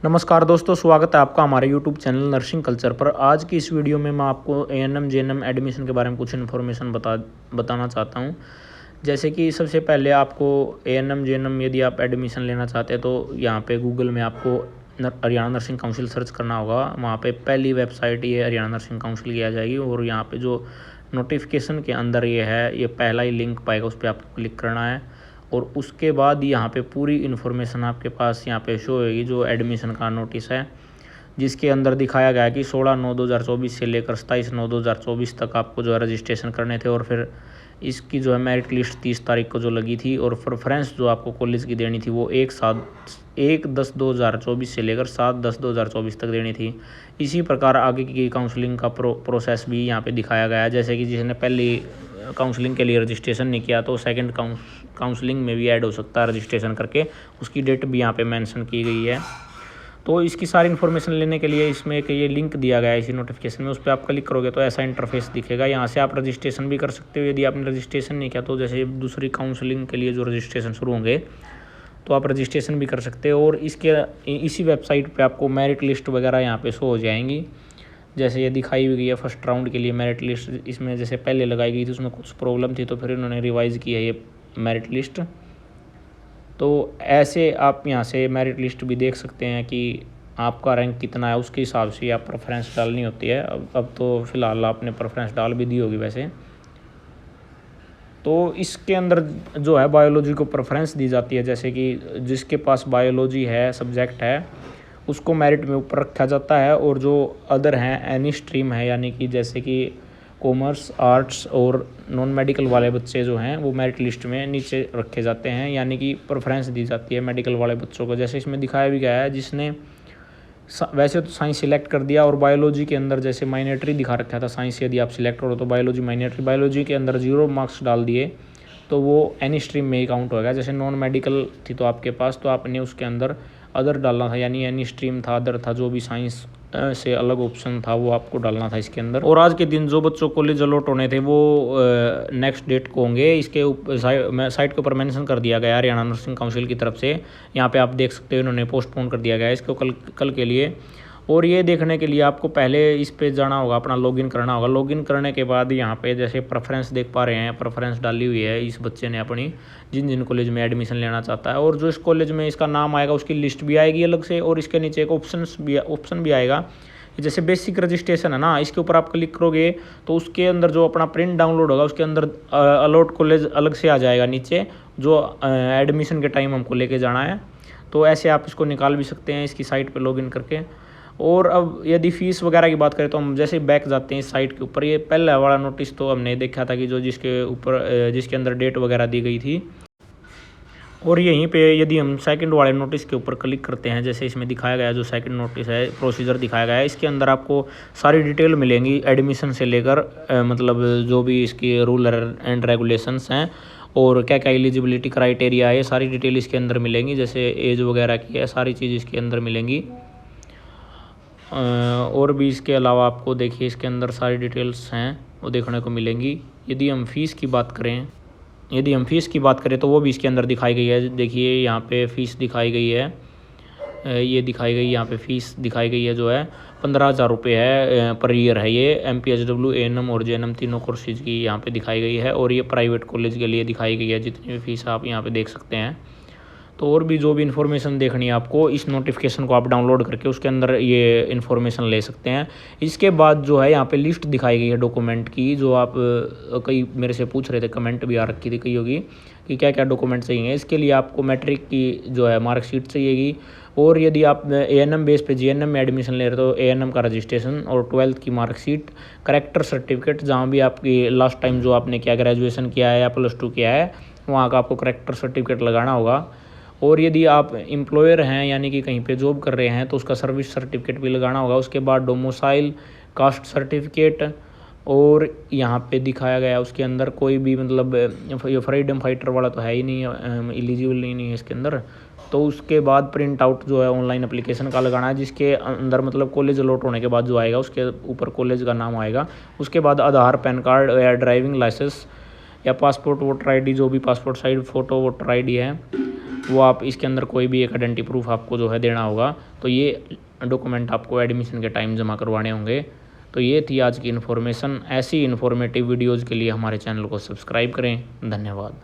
नमस्कार दोस्तों, स्वागत है आपका हमारे यूट्यूब चैनल नर्सिंग कल्चर पर। आज की इस वीडियो में मैं आपको एएनएम जेएनएम एडमिशन के बारे में कुछ इन्फॉर्मेशन बताना चाहता हूं। जैसे कि सबसे पहले आपको एएनएम जेएनएम यदि आप एडमिशन लेना चाहते हैं तो यहाँ पे गूगल में आपको हरियाणा नर्सिंग काउंसिल सर्च करना होगा। वहाँ पे पहली वेबसाइट ये हरियाणा नर्सिंग काउंसिल की आ जाएगी और यहाँ पे जो नोटिफिकेशन के अंदर ये है, ये पहला ही लिंक पाएगा, उस पर आपको क्लिक करना है और उसके बाद यहाँ पे पूरी इन्फॉर्मेशन आपके पास यहाँ पे शो होगी। जो एडमिशन का नोटिस है जिसके अंदर दिखाया गया है कि 16/9/2024 से लेकर 27/9/2024 तक आपको जो है रजिस्ट्रेशन करने थे और फिर इसकी जो है मेरिट लिस्ट 30 तारीख को जो लगी थी और प्रेफरेंस जो आपको कॉलेज की देनी थी वो 1/10/2024 से लेकर 7/10/2024 तक देनी थी। इसी प्रकार आगे की काउंसलिंग का प्रोसेस भी यहाँ पे दिखाया गया है। जैसे कि जिसने पहली काउंसलिंग के लिए रजिस्ट्रेशन नहीं किया तो सेकंड काउंसलिंग में भी ऐड हो सकता है रजिस्ट्रेशन करके, उसकी डेट भी यहाँ पे मेंशन की गई है। तो इसकी सारी इन्फॉर्मेशन लेने के लिए इसमें एक ये लिंक दिया गया है इसी नोटिफिकेशन में, उस पर आप क्लिक करोगे तो ऐसा इंटरफेस दिखेगा। यहाँ से आप रजिस्ट्रेशन भी कर सकते हो। यदि आपने रजिस्ट्रेशन नहीं किया तो जैसे दूसरी काउंसलिंग के लिए जो रजिस्ट्रेशन शुरू होंगे तो आप रजिस्ट्रेशन भी कर सकते हो और इसी वेबसाइट पर आपको मेरिट लिस्ट वगैरह यहाँ पर शो हो जाएंगी। जैसे ये दिखाई हुई गई है फर्स्ट राउंड के लिए मेरिट लिस्ट। इसमें जैसे पहले लगाई गई थी उसमें कुछ प्रॉब्लम थी तो फिर इन्होंने रिवाइज़ की है ये मेरिट लिस्ट। तो ऐसे आप यहाँ से मेरिट लिस्ट भी देख सकते हैं कि आपका रैंक कितना है, उसके हिसाब से आप प्रेफरेंस डालनी होती है। अब तो फ़िलहाल आपने प्रेफरेंस डाल भी दी होगी वैसे। तो इसके अंदर जो है बायोलॉजी को प्रेफरेंस दी जाती है। जैसे कि जिसके पास बायोलॉजी है सब्जेक्ट है उसको मेरिट में ऊपर रखा जाता है और जो अदर हैं एनी स्ट्रीम है यानी कि जैसे कि कॉमर्स आर्ट्स और नॉन मेडिकल वाले बच्चे जो हैं वो मेरिट लिस्ट में नीचे रखे जाते हैं, यानी कि प्रेफरेंस दी जाती है मेडिकल वाले बच्चों को। जैसे इसमें दिखाया भी गया है जिसने वैसे तो साइंस सिलेक्ट कर दिया और बायोलॉजी के अंदर जैसे माइनॉरिटी दिखा रखा था, साइंस यदि आप सिलेक्ट करो तो बायोलॉजी माइनॉरिटी, बायोलॉजी के अंदर 0 मार्क्स डाल दिए तो वो एनी स्ट्रीम में ही काउंट होगा। जैसे नॉन मेडिकल थी तो आपके पास तो आपने उसके अंदर अदर डालना था, यानी एनी स्ट्रीम था, अदर था, जो भी साइंस से अलग ऑप्शन था वो आपको डालना था इसके अंदर। और आज के दिन जो बच्चों कॉलेज अलॉट होने थे वो नेक्स्ट डेट को होंगे। इसके साइट के ऊपर मेंशन कर दिया गया हरियाणा नर्सिंग काउंसिल की तरफ से। यहाँ पे आप देख सकते हो इन्होंने पोस्टपोन कर दिया गया है इसको कल के लिए। और ये देखने के लिए आपको पहले इस पे जाना होगा, अपना लॉगिन करना होगा। लॉगिन करने के बाद यहाँ पे जैसे प्रेफरेंस देख पा रहे हैं, प्रेफरेंस डाली हुई है इस बच्चे ने अपनी, जिन कॉलेज में एडमिशन लेना चाहता है। और जो इस कॉलेज में इसका नाम आएगा उसकी लिस्ट भी आएगी अलग से और इसके नीचे एक ऑप्शन भी आएगा। जैसे बेसिक रजिस्ट्रेशन है ना, इसके ऊपर आप क्लिक करोगे तो उसके अंदर जो अपना प्रिंट डाउनलोड होगा उसके अंदर अलॉट कॉलेज अलग से आ जाएगा नीचे, जो एडमिशन के टाइम हमको लेके जाना है। तो ऐसे आप इसको निकाल भी सकते हैं इसकी साइट पर लॉगिन करके। और अब यदि फ़ीस वगैरह की बात करें तो हम जैसे बैक जाते हैं इस साइट के ऊपर, ये पहला वाला नोटिस तो हमने देखा था कि जो जिसके अंदर डेट वगैरह दी गई थी। और यहीं पे यदि हम सेकंड वाले नोटिस के ऊपर क्लिक करते हैं, जैसे इसमें दिखाया गया जो सेकंड नोटिस है, प्रोसीजर दिखाया गया है, इसके अंदर आपको सारी डिटेल मिलेंगी एडमिशन से लेकर मतलब जो भी इसकी रूल एंड रेगुलेशंस हैं और क्या क्या एलिजिबिलिटी क्राइटेरिया है, ये सारी डिटेल इसके अंदर मिलेंगी। जैसे एज वगैरह की है, सारी चीज़ इसके अंदर मिलेंगी। और भी इसके अलावा आपको देखिए इसके अंदर सारी डिटेल्स हैं वो देखने को मिलेंगी। यदि हम फ़ीस की बात करें तो वो भी इसके अंदर दिखाई गई है। देखिए यहाँ पे फ़ीस दिखाई गई है, ये दिखाई गई, यहाँ पे फ़ीस दिखाई गई है जो है 15,000 रुपये है पर ईयर है। ये MPHW ANM और JNM तीनों कोर्सेज की यहाँ पे दिखाई गई है और ये प्राइवेट कॉलेज के लिए दिखाई गई है, जितनी भी फ़ीस आप यहाँ पे देख सकते हैं। तो और भी जो भी इन्फॉर्मेशन देखनी है आपको, इस नोटिफिकेशन को आप डाउनलोड करके उसके अंदर ये इन्फॉर्मेशन ले सकते हैं। इसके बाद जो है यहाँ पे लिस्ट दिखाई गई है डॉक्यूमेंट की, जो आप कई मेरे से पूछ रहे थे, कमेंट भी आ रखी थी कई होगी कि क्या क्या डॉक्यूमेंट चाहिए। इसके लिए आपको मैट्रिक की जो है मार्कशीट चाहिएगी और यदि आप ANM बेस पे JNM में एडमिशन ले रहे हो तो ANM का रजिस्ट्रेशन और 12th की मार्कशीट, करेक्टर सर्टिफिकेट, जहाँ भी आपकी लास्ट टाइम जो आपने किया ग्रेजुएशन किया है या +2 किया है वहाँ का आपको करेक्टर सर्टिफिकेट लगाना होगा। और यदि आप एम्प्लॉयर हैं यानी कि कहीं पे जॉब कर रहे हैं तो उसका सर्विस सर्टिफिकेट भी लगाना होगा। उसके बाद डोमिसाइल, कास्ट सर्टिफिकेट और यहाँ पे दिखाया गया उसके अंदर कोई भी मतलब ये फ्रीडम फाइटर वाला तो है ही नहीं, एलिजिबल नहीं है इसके अंदर। तो उसके बाद प्रिंट आउट जो है ऑनलाइन एप्लीकेशन का लगाना है, जिसके अंदर मतलब कॉलेज अलॉट होने के बाद जो आएगा उसके ऊपर कॉलेज का नाम आएगा। उसके बाद आधार, पैन कार्ड या ड्राइविंग लाइसेंस या पासपोर्ट वोटर ID, जो भी passport size photo voter ID है वो आप इसके अंदर कोई भी एक आइडेंटिटी प्रूफ आपको जो है देना होगा। तो ये डॉक्यूमेंट आपको एडमिशन के टाइम जमा करवाने होंगे। तो ये थी आज की इन्फॉर्मेशन। ऐसी इन्फॉर्मेटिव वीडियोज़ के लिए हमारे चैनल को सब्सक्राइब करें। धन्यवाद।